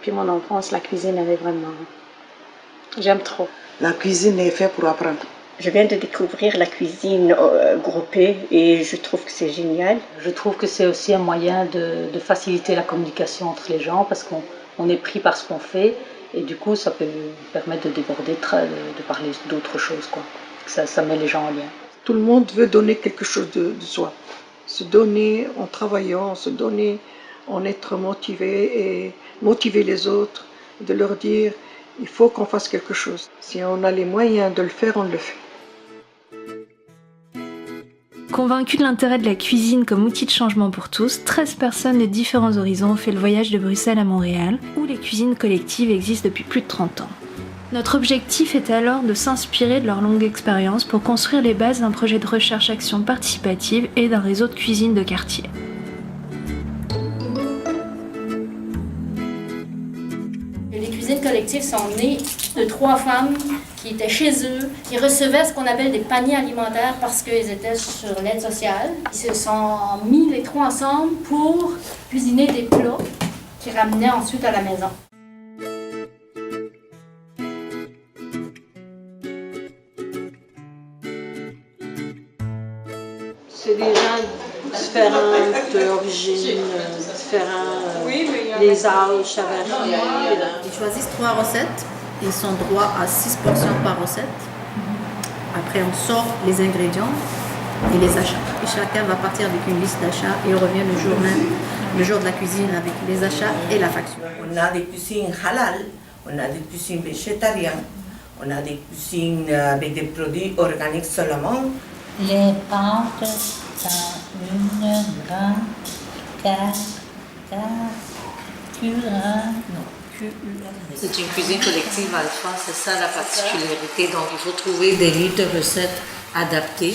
depuis mon enfance, la cuisine, elle est vraiment... J'aime trop. La cuisine est faite pour apprendre. Je viens de découvrir la cuisine groupée et je trouve que c'est génial. Je trouve que c'est aussi un moyen de faciliter la communication entre les gens parce qu'on est pris par ce qu'on fait et du coup ça peut permettre de déborder, de parler d'autres choses, quoi. Ça met les gens en lien. Tout le monde veut donner quelque chose de soi. Se donner en travaillant, se donner en être motivé et motiver les autres, de leur dire il faut qu'on fasse quelque chose. Si on a les moyens de le faire, on le fait. Convaincus de l'intérêt de la cuisine comme outil de changement pour tous, 13 personnes de différents horizons ont fait le voyage de Bruxelles à Montréal, où les cuisines collectives existent depuis plus de 30 ans. Notre objectif est alors de s'inspirer de leur longue expérience pour construire les bases d'un projet de recherche-action participative et d'un réseau de cuisine de quartier. Les cuisines collectives sont nées de 3 femmes qui étaient chez eux, qui recevaient ce qu'on appelle des paniers alimentaires parce qu'ils étaient sur l'aide sociale. Ils se sont mis les 3 ensemble pour cuisiner des plats qu'ils ramenaient ensuite à la maison. C'est des gens différentes origines, les âges, ça varie. Ils choisissent 3 recettes. Ils ont droit à 6 portions par recette. Après, on sort les ingrédients et les achats. Et chacun va partir avec une liste d'achats et on revient le jour même, le jour de la cuisine, avec les achats et la facture. On a des cuisines halal, on a des cuisines végétariennes, on a des cuisines avec des produits organiques seulement. Les pâtes sont une grande C'est une cuisine collective alpha, c'est ça la particularité. Donc il faut trouver des livres de recettes adaptés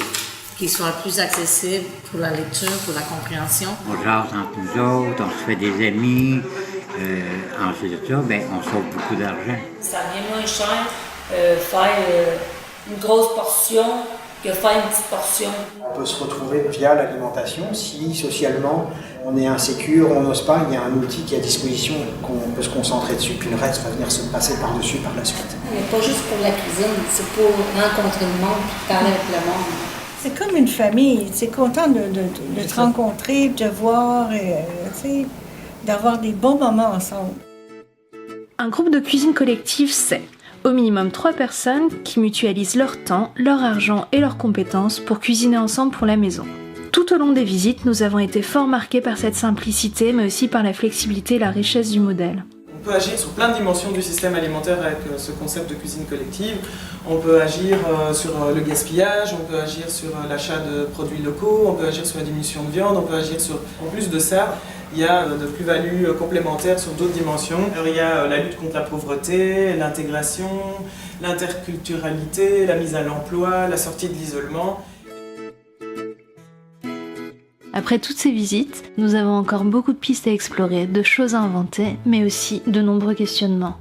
qui soient plus accessibles pour la lecture, pour la compréhension. On jase entre nous autres, on se fait des amis, ensuite de ça, on sauve beaucoup d'argent. Ça vient moins cher faire une grosse portion que faire une petite portion. On peut se retrouver via l'alimentation si socialement on est insécure, on n'ose pas, il y a un outil qui est à disposition qu'on peut se concentrer dessus, puis le reste va venir se passer par-dessus par la suite. Mais pas juste pour la cuisine, c'est pour rencontrer le monde, parler avec le monde. C'est comme une famille, c'est content de te rencontrer, de te voir, d'avoir des bons moments ensemble. Un groupe de cuisine collective, c'est au minimum 3 personnes qui mutualisent leur temps, leur argent et leurs compétences pour cuisiner ensemble pour la maison. Tout au long des visites, nous avons été fort marqués par cette simplicité, mais aussi par la flexibilité et la richesse du modèle. On peut agir sur plein de dimensions du système alimentaire avec ce concept de cuisine collective. On peut agir sur le gaspillage, on peut agir sur l'achat de produits locaux, on peut agir sur la diminution de viande, on peut agir sur... En plus de ça, il y a de plus-values complémentaires sur d'autres dimensions. Alors, il y a la lutte contre la pauvreté, l'intégration, l'interculturalité, la mise à l'emploi, la sortie de l'isolement. Après toutes ces visites, nous avons encore beaucoup de pistes à explorer, de choses à inventer, mais aussi de nombreux questionnements.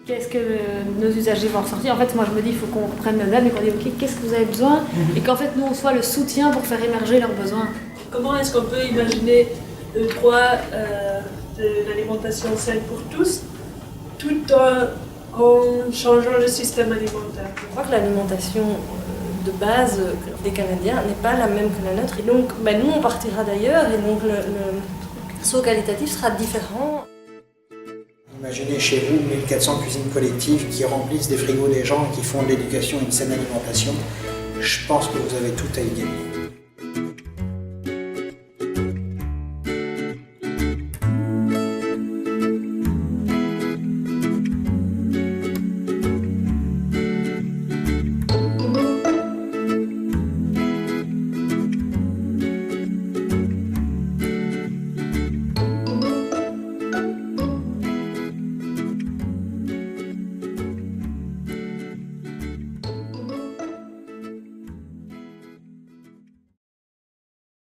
Qu'est-ce que nos usagers vont ressortir? En fait, moi je me dis il faut qu'on reprenne le même et qu'on dise ok, qu'est-ce que vous avez besoin? Et qu'en fait nous on soit le soutien pour faire émerger leurs besoins. Comment est-ce qu'on peut imaginer le droit de l'alimentation saine pour tous, tout en changeant le système alimentaire? Je crois que l'alimentation de base des Canadiens n'est pas la même que la nôtre. Et donc, nous, on partira d'ailleurs et donc le saut qualitatif sera différent. Imaginez chez vous 1400 cuisines collectives qui remplissent des frigos des gens et qui font de l'éducation et une saine alimentation. Je pense que vous avez tout à y gagner.